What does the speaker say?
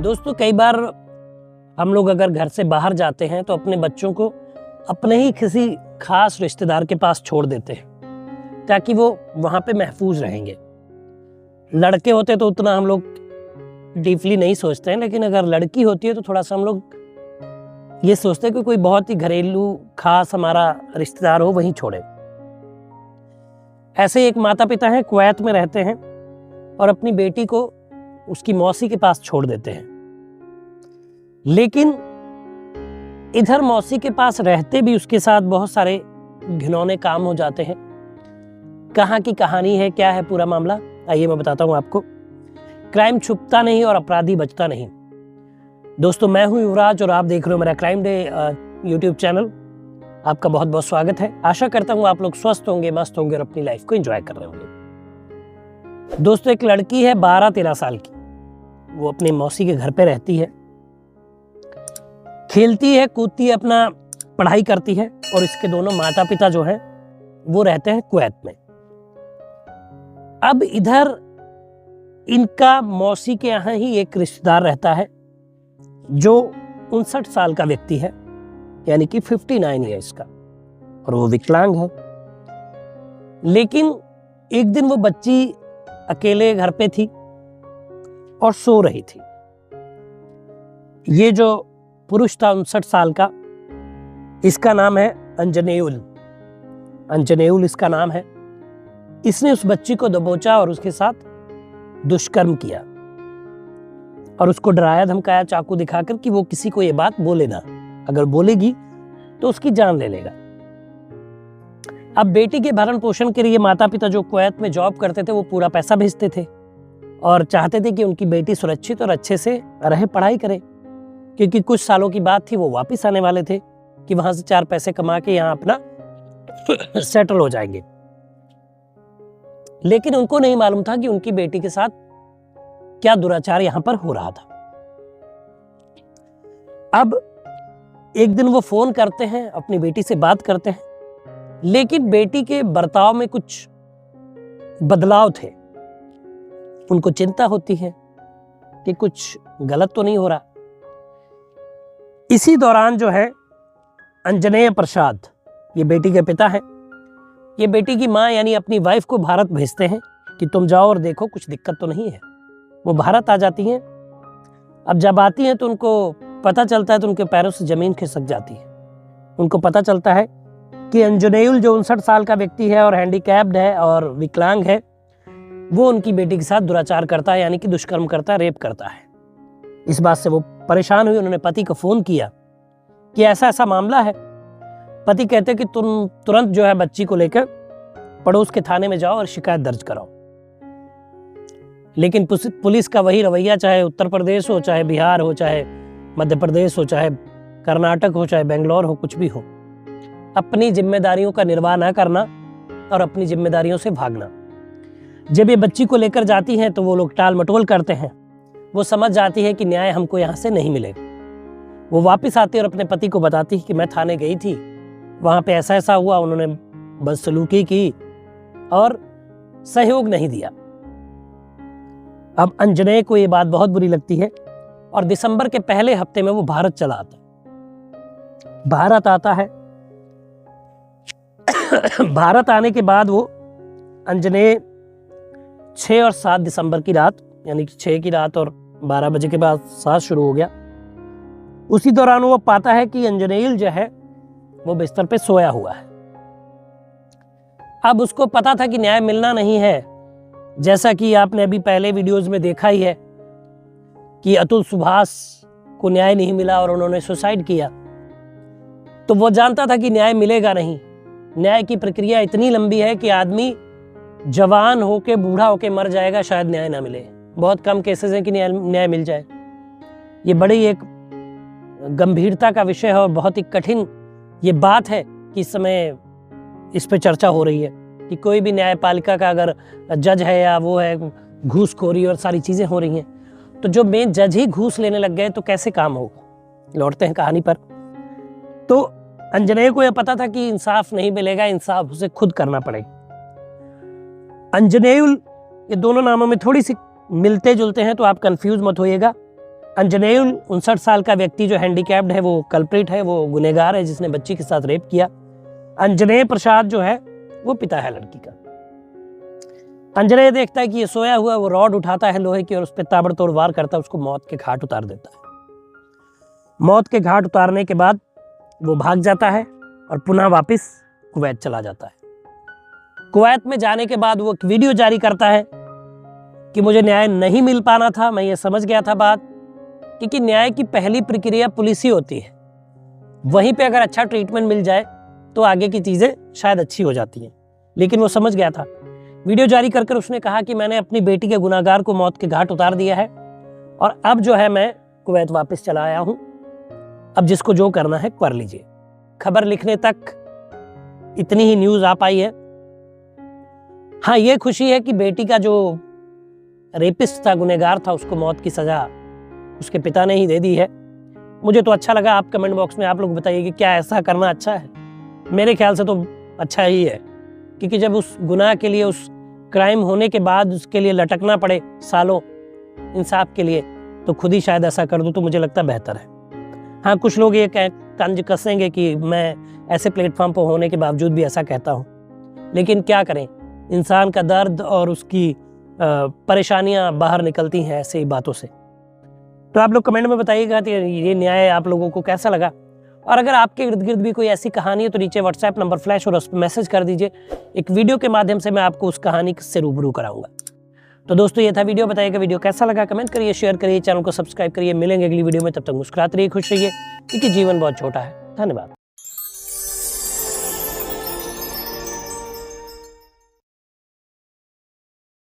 दोस्तों कई बार हम लोग अगर घर से बाहर जाते हैं तो अपने बच्चों को अपने ही किसी खास रिश्तेदार के पास छोड़ देते हैं ताकि वो वहाँ पे महफूज रहेंगे। लड़के होते तो उतना हम लोग डीपली नहीं सोचते हैं, लेकिन अगर लड़की होती है तो थोड़ा सा हम लोग ये सोचते हैं कि कोई बहुत ही घरेलू खास हमारा रिश्तेदार हो वहीं छोड़े। ऐसे एक माता पिता हैं, कुवैत में रहते हैं और अपनी बेटी को उसकी मौसी के पास छोड़ देते हैं। लेकिन इधर मौसी के पास रहते भी उसके साथ बहुत सारे घिनौने काम हो जाते हैं। कहाँ की कहानी है, क्या है पूरा मामला, आइए मैं बताता हूँ आपको। क्राइम छुपता नहीं और अपराधी बचता नहीं। दोस्तों मैं हूँ युवराज और आप देख रहे हो मेरा क्राइम डे यूट्यूब चैनल। आपका बहुत बहुत स्वागत है। आशा करता हूँ आप लोग स्वस्थ होंगे, मस्त होंगे और अपनी लाइफ को एंजॉय कर रहे होंगे। दोस्तों एक लड़की है 12-13 साल की, वो अपनी मौसी के घर पे रहती है, खेलती है, कूदती है, अपना पढ़ाई करती है और इसके दोनों माता पिता जो हैं वो रहते हैं कुवैत में। अब इधर इनका मौसी के यहाँ ही एक रिश्तेदार रहता है जो 59 साल का व्यक्ति है, यानी कि 59 ईयर्स का, और वो विकलांग है। लेकिन एक दिन वो बच्ची अकेले घर पे थी और सो रही थी। ये जो पुरुष था 59 साल का, इसका नाम है अंजनेयुल इसका नाम है। इसने उस बच्ची को दबोचा और उसके साथ दुष्कर्म किया और उसको डराया धमकाया चाकू दिखाकर कि वो किसी को ये बात बोले ना, अगर बोलेगी तो उसकी जान ले लेगा। अब बेटी के भरण पोषण के लिए माता पिता जो कुवैत में जॉब करते थे वो पूरा पैसा भेजते थे और चाहते थे कि उनकी बेटी सुरक्षित और अच्छे से रहे, पढ़ाई करे, क्योंकि कुछ सालों की बात थी, वो वापस आने वाले थे कि वहां से 4 पैसे कमा के यहाँ अपना सेटल हो जाएंगे। लेकिन उनको नहीं मालूम था कि उनकी बेटी के साथ क्या दुराचार यहां पर हो रहा था। अब एक दिन वो फोन करते हैं, अपनी बेटी से बात करते हैं, लेकिन बेटी के बर्ताव में कुछ बदलाव थे। उनको चिंता होती है कि कुछ गलत तो नहीं हो रहा। इसी दौरान जो है अंजनेय प्रसाद, ये बेटी के पिता हैं, ये बेटी की माँ यानी अपनी वाइफ को भारत भेजते हैं कि तुम जाओ और देखो कुछ दिक्कत तो नहीं है। वो भारत आ जाती हैं। अब जब आती हैं तो उनको पता चलता है तो उनके पैरों से जमीन खिसक जाती है। उनको पता चलता है कि अंजनेयुल जो 59 साल का व्यक्ति है और हैंडीकैप्ड है और विकलांग है, वो उनकी बेटी के साथ दुराचार करता है, यानी कि दुष्कर्म करता है, रेप करता है। इस बात से वो परेशान हुई। उन्होंने पति को फोन किया कि ऐसा ऐसा मामला है। पति कहते कि तुम तुरंत जो है बच्ची को लेकर पड़ोस के थाने में जाओ और शिकायत दर्ज कराओ। लेकिन पुलिस का वही रवैया, चाहे उत्तर प्रदेश हो, चाहे बिहार हो, चाहे मध्य प्रदेश हो, चाहे कर्नाटक हो, चाहे बेंगलोर हो, कुछ भी हो, अपनी जिम्मेदारियों का निर्वाह न करना और अपनी जिम्मेदारियों से भागना। जब ये बच्ची को लेकर जाती हैं तो वो लोग टाल मटोल करते हैं। वो समझ जाती है कि न्याय हमको यहाँ से नहीं मिलेगा। वो वापस आती है और अपने पति को बताती है कि मैं थाने गई थी, वहाँ पे ऐसा ऐसा हुआ, उन्होंने बदसलूकी की और सहयोग नहीं दिया। अब अंजनेय को ये बात बहुत बुरी लगती है और दिसंबर के पहले हफ्ते में वो भारत चला आता है। भारत आता है। भारत आने के बाद वो अंजनेय 6 और 7 दिसंबर की रात, यानी कि 6 की रात और 12 बजे के बाद 7 शुरू हो गया। उसी दौरान वो पाता है कि अंजनेयुल जो है वो बिस्तर पे सोया हुआ है। अब उसको पता था कि न्याय मिलना नहीं है, जैसा कि आपने अभी पहले वीडियोस में देखा ही है कि अतुल सुभाष को न्याय नहीं मिला और उन्होंने सुसाइड किया। तो वो जानता था कि न्याय मिलेगा नहीं। न्याय की प्रक्रिया इतनी लंबी है कि आदमी जवान होके बूढ़ा होके मर जाएगा, शायद न्याय ना मिले। बहुत कम केसेस हैं कि न्याय मिल जाए। ये बड़ी एक गंभीरता का विषय है और बहुत ही कठिन ये बात है कि इस समय इस पे चर्चा हो रही है कि कोई भी न्यायपालिका का अगर जज है या वो है, घूसखोरी और सारी चीज़ें हो रही हैं, तो जो मेन जज ही घूस लेने लग गए तो कैसे काम होगा। लौटते हैं कहानी पर। तो अंजनेय को यह पता था कि इंसाफ नहीं मिलेगा, इंसाफ उसे खुद करना पड़ेगा। अंजनेयुल, ये दोनों नामों में थोड़ी सी मिलते जुलते हैं तो आप कंफ्यूज मत होइएगा। अंजनेयुल 59 साल का व्यक्ति जो हैंडीकैप्ड है, वो कल्प्रिट है, वो गुनहगार है जिसने बच्ची के साथ रेप किया। अंजनेय प्रसाद जो है वो पिता है लड़की का। अंजनेय देखता है कि ये सोया हुआ, वो रॉड उठाता है लोहे की और उस पर ताबड़तोड़ वार करता है, उसको मौत के घाट उतार देता है। मौत के घाट उतारने के बाद वो भाग जाता है और पुनः वापस कुवैत चला जाता है। कुवैत में जाने के बाद वो एक वीडियो जारी करता है कि मुझे न्याय नहीं मिल पाना था, मैं ये समझ गया था बात, क्योंकि न्याय की पहली प्रक्रिया पुलिस ही होती है। वहीं पे अगर अच्छा ट्रीटमेंट मिल जाए तो आगे की चीज़ें शायद अच्छी हो जाती हैं, लेकिन वो समझ गया था। वीडियो जारी कर उसने कहा कि मैंने अपनी बेटी के गुनाहगार को मौत के घाट उतार दिया है और अब जो है मैं कुवैत वापस चला आया हूँ, अब जिसको जो करना है कर लीजिए। खबर लिखने तक इतनी ही न्यूज़ आ पाई है। हाँ, ये खुशी है कि बेटी का जो रेपिस्ट था, गुनहगार था, उसको मौत की सज़ा उसके पिता ने ही दे दी है। मुझे तो अच्छा लगा। आप कमेंट बॉक्स में आप लोग बताइए कि क्या ऐसा करना अच्छा है? मेरे ख्याल से तो अच्छा ही है, क्योंकि जब उस गुनाह के लिए, उस क्राइम होने के बाद उसके लिए लटकना पड़े सालों इंसाफ के लिए, तो खुद ही शायद ऐसा कर दूं तो मुझे लगता है बेहतर है। हाँ, कुछ लोग ये तंज कसेंगे कि मैं ऐसे प्लेटफॉर्म पर होने के बावजूद भी ऐसा कहता हूँ, लेकिन क्या करें, इंसान का दर्द और उसकी परेशानियाँ बाहर निकलती हैं ऐसे ही बातों से। तो आप लोग कमेंट में बताइएगा कि ये न्याय आप लोगों को कैसा लगा, और अगर आपके इर्द गिर्द भी कोई ऐसी कहानी है तो नीचे व्हाट्सएप नंबर फ्लैश और उस पर मैसेज कर दीजिए। एक वीडियो के माध्यम से मैं आपको उस कहानी से रूबरू कराऊंगा। तो दोस्तों, ये था वीडियो। बताइएगा वीडियो कैसा लगा, कमेंट करिए, शेयर करिए, चैनल को सब्सक्राइब करिए। मिलेंगे अगली वीडियो में, तब तक मुस्कुराते रहिए, खुश रहिए, क्योंकि जीवन बहुत छोटा है। धन्यवाद।